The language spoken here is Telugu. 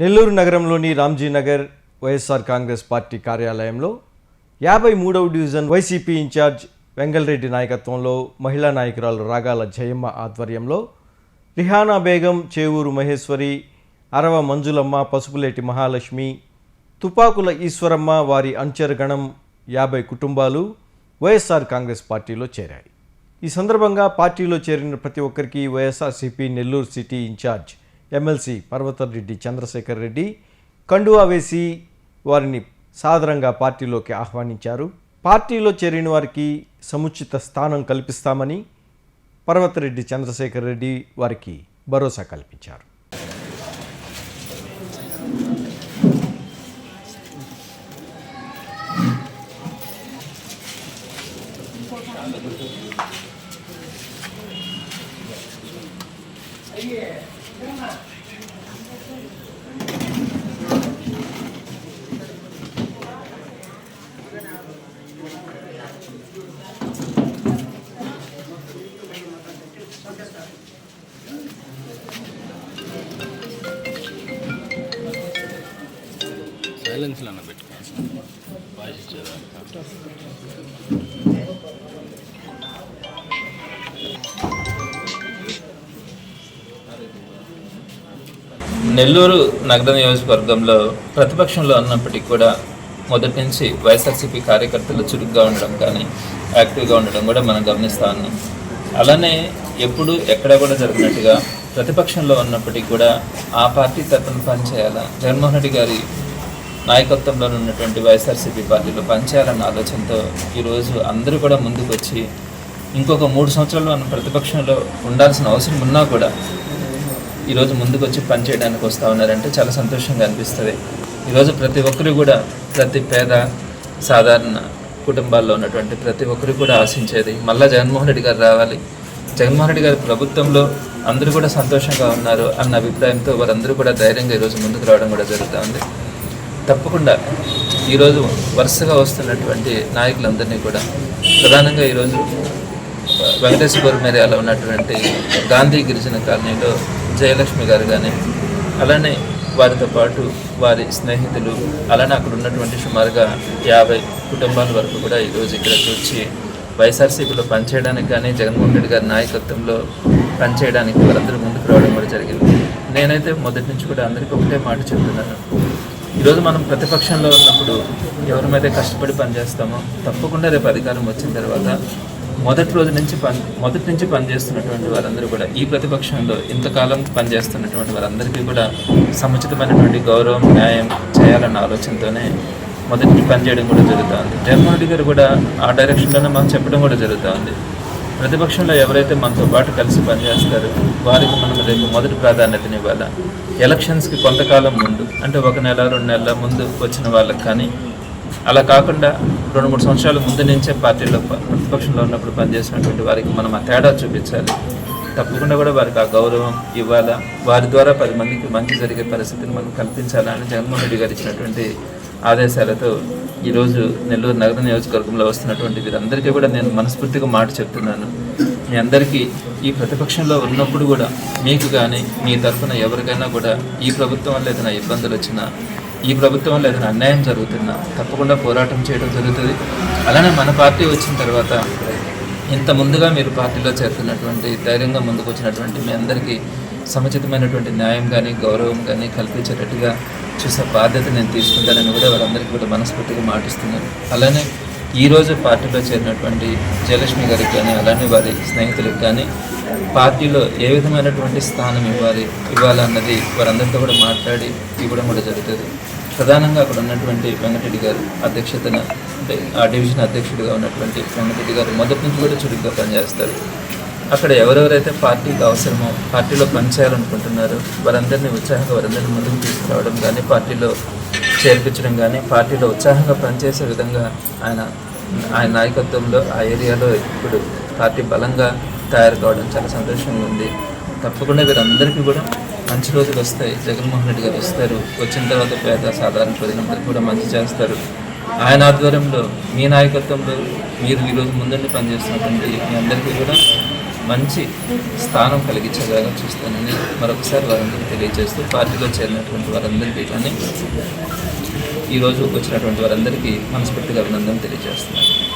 నెల్లూరు నగరంలోని రామ్జీనగర్ వైఎస్ఆర్ కాంగ్రెస్ పార్టీ కార్యాలయంలో 53వ డివిజన్ వైసీపీ ఇన్ఛార్జ్ వెంగళరెడ్డి నాయకత్వంలో మహిళా నాయకురాలు రాగాల జయమ్మ ఆధ్వర్యంలో రిహానా బేగం, చేవూరు మహేశ్వరి, అరవ మంజులమ్మ, పసుపులేటి మహాలక్ష్మి, తుపాకుల ఈశ్వరమ్మ వారి అనుచరగణం 50 కుటుంబాలు వైఎస్ఆర్ కాంగ్రెస్ పార్టీలో చేరాయి. ఈ సందర్భంగా పార్టీలో చేరిన ప్రతి ఒక్కరికి YSRCP Nellore city incharge MLC Parvathareddy Chandrasekhar Reddy కండువా వేసి వారిని సాదరంగా పార్టీలోకి ఆహ్వానించారు. పార్టీలో చేరిన వారికి సముచిత స్థానం కల్పిస్తామని పర్వతరెడ్డి చంద్రశేఖర్ రెడ్డి వారికి భరోసా కల్పించారు. సైలెన్స్లో పెట్టుకోవాలి. నెల్లూరు నగర నియోజకవర్గంలో ప్రతిపక్షంలో ఉన్నప్పటికీ కూడా మొదటి నుంచి వైఎస్ఆర్సీపీ కార్యకర్తలు చురుగ్గా ఉండడం కానీ యాక్టివ్గా ఉండడం కూడా మనం గమనిస్తూ ఉన్నాం. అలానే ఎప్పుడు ఎక్కడ కూడా జరిగినట్టుగా ప్రతిపక్షంలో ఉన్నప్పటికీ కూడా ఆ పార్టీ తరఫున పనిచేయాలా, జగన్మోహన్ రెడ్డి గారి నాయకత్వంలో ఉన్నటువంటి వైఎస్ఆర్సీపీ పార్టీలో పనిచేయాలన్న ఆలోచనతో ఈరోజు అందరూ కూడా ముందుకు వచ్చి ఇంకొక 3 సంవత్సరాలు మనం ప్రతిపక్షంలో ఉండాల్సిన అవసరం ఉన్నా కూడా ఈరోజు ముందుకు వచ్చి పనిచేయడానికి వస్తూ ఉన్నారంటే చాలా సంతోషంగా అనిపిస్తుంది. ఈరోజు ప్రతి ఒక్కరు కూడా, ప్రతి పేద సాధారణ కుటుంబాల్లో ఉన్నటువంటి ప్రతి ఒక్కరు కూడా ఆశించేది మళ్ళీ జగన్మోహన్ రెడ్డి గారు రావాలి, జగన్మోహన్ రెడ్డి గారి ప్రభుత్వంలో అందరూ కూడా సంతోషంగా ఉన్నారు అన్న అభిప్రాయంతో వారందరూ కూడా ధైర్యంగా ఈరోజు ముందుకు రావడం కూడా జరుగుతూ ఉంది. తప్పకుండా ఈరోజు వరుసగా వస్తున్నటువంటి నాయకులందరినీ కూడా ప్రధానంగా ఈరోజు వెంకటేశ్వర ఏరియాలో ఉన్నటువంటి గాంధీ గిరిజన కాలనీలో జయలక్ష్మి గారు కానీ, అలానే వారితో పాటు వారి స్నేహితులు, అలానే అక్కడ ఉన్నటువంటి సుమారుగా 50 కుటుంబాల వరకు కూడా ఈరోజు ఇక్కడికి వచ్చి వైఎస్ఆర్సీపీలో పనిచేయడానికి కానీ జగన్మోహన్ రెడ్డి గారి నాయకత్వంలో పనిచేయడానికి వారందరూ ముందుకు రావడం కూడా జరిగింది. నేనైతే మొదటి నుంచి కూడా అందరికీ ఒకటే మాట చెప్తున్నాను, ఈరోజు మనం ప్రతిపక్షంలో ఉన్నప్పుడు ఎవరిమైతే కష్టపడి పనిచేస్తామో తప్పకుండా రేపు అధికారం వచ్చిన తర్వాత మొదటి నుంచి పనిచేస్తున్నటువంటి వారందరూ కూడా ఈ ప్రతిపక్షంలో ఇంతకాలం పనిచేస్తున్నటువంటి వారందరికీ కూడా సముచితమైనటువంటి గౌరవం, న్యాయం చేయాలన్న ఆలోచనతోనే మొదటి నుంచి పనిచేయడం కూడా జరుగుతుంది. జగన్మోహన్ రెడ్డి గారు కూడా ఆ డైరెక్షన్లోనే మనం చెప్పడం కూడా జరుగుతుంది. ప్రతిపక్షంలో ఎవరైతే మనతో పాటు కలిసి పనిచేస్తారో వారికి మనం రేపు మొదటి ప్రాధాన్యతనివ్వాలా. ఎలక్షన్స్కి కొంతకాలం ముందు, అంటే 1 నెల 2 నెలల ముందు వచ్చిన వాళ్ళకి కానీ, అలా కాకుండా 2-3 సంవత్సరాల ముందు నుంచే పార్టీలో ప్రతిపక్షంలో ఉన్నప్పుడు పనిచేసినటువంటి వారికి మనం ఆ తేడా చూపించాలి. తప్పకుండా కూడా వారికి ఆ గౌరవం ఇవ్వాలా, వారి ద్వారా 10 మందికి మంచి జరిగే పరిస్థితిని మనం కల్పించాలా అని జగన్మోహన్ రెడ్డి గారు ఇచ్చినటువంటి ఆదేశాలతో ఈరోజు నెల్లూరు నగర నియోజకవర్గంలో వస్తున్నటువంటి వీరందరికీ కూడా నేను మనస్ఫూర్తిగా మాట చెప్తున్నాను. మీ అందరికీ ఈ ప్రతిపక్షంలో ఉన్నప్పుడు కూడా మీకు కానీ మీ తరఫున ఎవరికైనా కూడా ఈ ప్రభుత్వం వల్ల ఏదైనా ఇబ్బందులు వచ్చినా, ఈ ప్రభుత్వం వల్ల ఏదైనా అన్యాయం జరుగుతున్నా తప్పకుండా పోరాటం చేయడం జరుగుతుంది. అలానే మన పార్టీ వచ్చిన తర్వాత ఇంత ముందుగా మీరు పార్టీలో చేరుతున్నటువంటి, ధైర్యంగా ముందుకు వచ్చినటువంటి మీ అందరికీ సముచితమైనటువంటి న్యాయం కానీ గౌరవం కానీ కల్పించేటట్టుగా చూసే బాధ్యత నేను తీసుకుంటానని కూడా వారందరికీ కూడా మనస్ఫూర్తిగా మాటిస్తున్నాను. అలానే ఈరోజు పార్టీలో చేరినటువంటి జయలక్ష్మి గారికి కానీ, అలానే వారి స్నేహితులకు కానీ పార్టీలో ఏ విధమైనటువంటి స్థానం ఇవ్వాలన్నది వారందరితో కూడా మాట్లాడి ఇవ్వడం కూడా జరుగుతుంది. ప్రధానంగా అక్కడ ఉన్నటువంటి వెంకటరెడ్డి గారు అధ్యక్షతన, అంటే ఆ డివిజన్ అధ్యక్షుడిగా ఉన్నటువంటి వెంకటరెడ్డి గారు మొదటి నుంచి కూడా చురుగ్గా పనిచేస్తారు. అక్కడ ఎవరెవరైతే పార్టీకి అవసరమో, పార్టీలో పనిచేయాలనుకుంటున్నారో వారందరినీ ఉత్సాహంగా వారందరినీ ముందుకు తీసుకురావడం కానీ, పార్టీలో చేర్పించడం కానీ, పార్టీలో ఉత్సాహంగా పనిచేసే విధంగా ఆయన నాయకత్వంలో ఆ ఏరియాలో ఇప్పుడు పార్టీ బలంగా తయారు కావడం చాలా సంతోషంగా ఉంది. తప్పకుండా వీరందరికీ కూడా మంచి రోజులు వస్తాయి. జగన్మోహన్ రెడ్డి గారు వస్తారు, వచ్చిన తర్వాత పేద సాధారణ ప్రజలందరికీ కూడా మంచి చేస్తారు. ఆయన ఆధ్వర్యంలో, మీ నాయకత్వంలో మీరు ఈరోజు ముందుండి పనిచేస్తున్నటువంటి మీ అందరికీ కూడా మంచి స్థానం కలిగించేలాగా చూస్తానని మరొకసారి వారందరికీ తెలియజేస్తూ పార్టీలో చేరినటువంటి వారందరికీ కానీ ఈరోజు వచ్చినటువంటి వారందరికీ మనస్ఫూర్తిగా అభినందన తెలియజేస్తున్నాను.